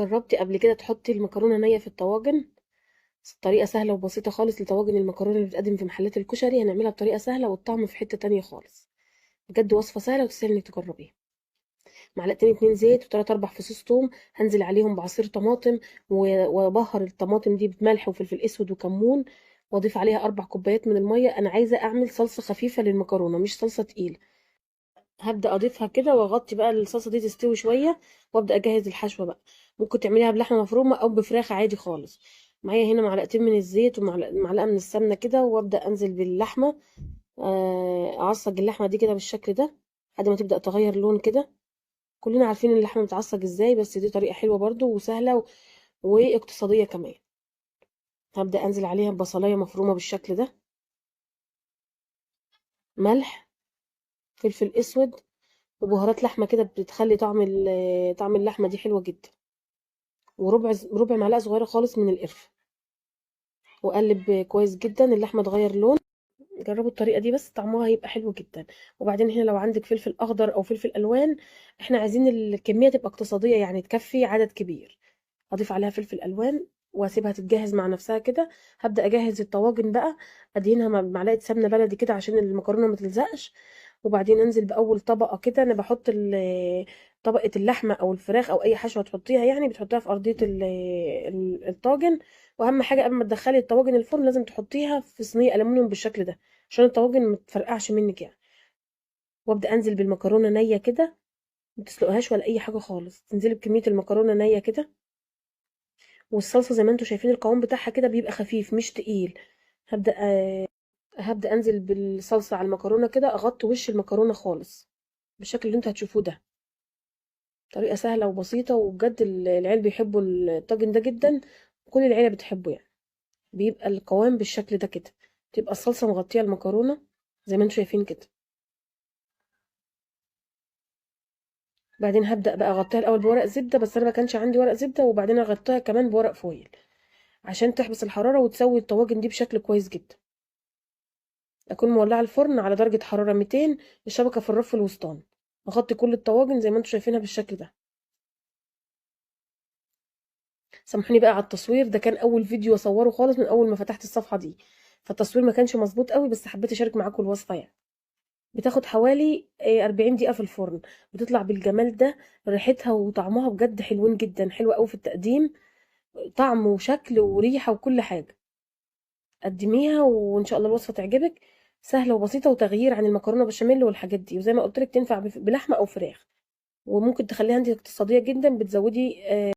جربتي قبل كده تحطي المكرونه نيه في الطواجن؟ طريقه سهله وبسيطه خالص لطواجن المكرونه اللي بتقدم في محلات الكشري، هنعملها بطريقه سهله والطعم في حته تانية خالص. بجد وصفه سهله وتستاهل انك تجربيها. معلقتين اتنين زيت وتلات اربع فصوص توم، هنزل عليهم بعصير طماطم وابهر الطماطم دي بملح وفلفل اسود وكمون، واضيف عليها 4 كوبايات من الميه. انا عايزه اعمل صلصه خفيفه للمكرونه مش صلصه تقيله. هبدا اضيفها كده واغطي بقى الصلصه دي تستوي شويه، وابدا اجهز الحشوه بقى. ممكن تعمليها بلحمه مفرومه او بفراخ عادي خالص. معايا هنا معلقتين من الزيت ومعلقه من السمنه كده، وابدا انزل باللحمه. اعصج اللحمه دي كده بالشكل ده لحد ما تبدا تغير لون كده. كلنا عارفين ان اللحمه بتتعصج ازاي، بس دي طريقه حلوه برضو وسهله واقتصاديه كمان. هبدا انزل عليها ببصلايه مفرومه بالشكل ده، ملح، فلفل اسود، وبهارات لحمه كده بتخلي طعم اللحمه دي حلوه جدا، وربع معلقه صغيره خالص من القرفه. واقلب كويس جدا اللحمه تغير لون. جربوا الطريقه دي بس طعمها هيبقى حلو جدا. وبعدين هنا لو عندك فلفل اخضر او فلفل الوان، احنا عايزين الكميه تبقى اقتصاديه يعني تكفي عدد كبير. هضيف عليها فلفل الوان واسيبها تتجهز مع نفسها كده. هبدا اجهز الطواجن بقى، ادهنها بمعلقه سمنه بلدي كده عشان المكرونه ما تلزقش. وبعدين انزل باول طبقه كده. انا بحط طبقه اللحمه او الفراخ او اي حشوه تحطيها، يعني بتحطيها في ارضيه الطاجن. واهم حاجه قبل ما تدخلي الطواجن الفرن لازم تحطيها في صينيه الومنيوم بالشكل ده عشان الطواجن ما تفرقعش منك يعني. وابدا انزل بالمكرونه نيه كده، ما تسلقهاش ولا اي حاجه خالص، تنزلي بكميه المكرونه نيه كده. والصلصه زي ما انتم شايفين القوام بتاعها كده بيبقى خفيف مش تقيل. هبدا هبدا انزل بالصلصه على المكرونه كده، اغطي وش المكرونه خالص بالشكل اللي انتوا هتشوفوه ده. طريقه سهله وبسيطه، وبجد العيال بيحبوا الطاجن ده جدا. كل العيله بتحبه يعني. بيبقى القوام بالشكل ده كده، تبقى الصلصه مغطيه المكرونه زي ما انتم شايفين كده. بعدين هبدا بقى اغطيها الاول بورق زبده، بس انا ما كانش عندي ورق زبده، وبعدين اغطيها كمان بورق فويل عشان تحبس الحراره وتسوي الطواجن دي بشكل كويس جدا. اكون مولعه الفرن على درجه حراره 200، الشبكه في الرف الوسطاني. اغطي كل الطواجن زي ما انتم شايفينها بالشكل ده. سامحوني بقى على التصوير، ده كان اول فيديو اصوره خالص من اول ما فتحت الصفحه دي، فالتصوير ما كانش مظبوط قوي، بس حبيت اشارك معاكم الوصفه يعني. بتاخد حوالي 40 دقيقه في الفرن، بتطلع بالجمال ده. ريحتها وطعمها بجد حلوين جدا، حلوه قوي في التقديم، طعم وشكل وريحه وكل حاجه. قدميها وان شاء الله الوصفه تعجبك. سهله وبسيطه وتغيير عن المكرونه بشاميل والحاجات دي، وزي ما قلت لك تنفع بلحمه او فراخ. وممكن تخليها انت اقتصاديه جدا، بتزودي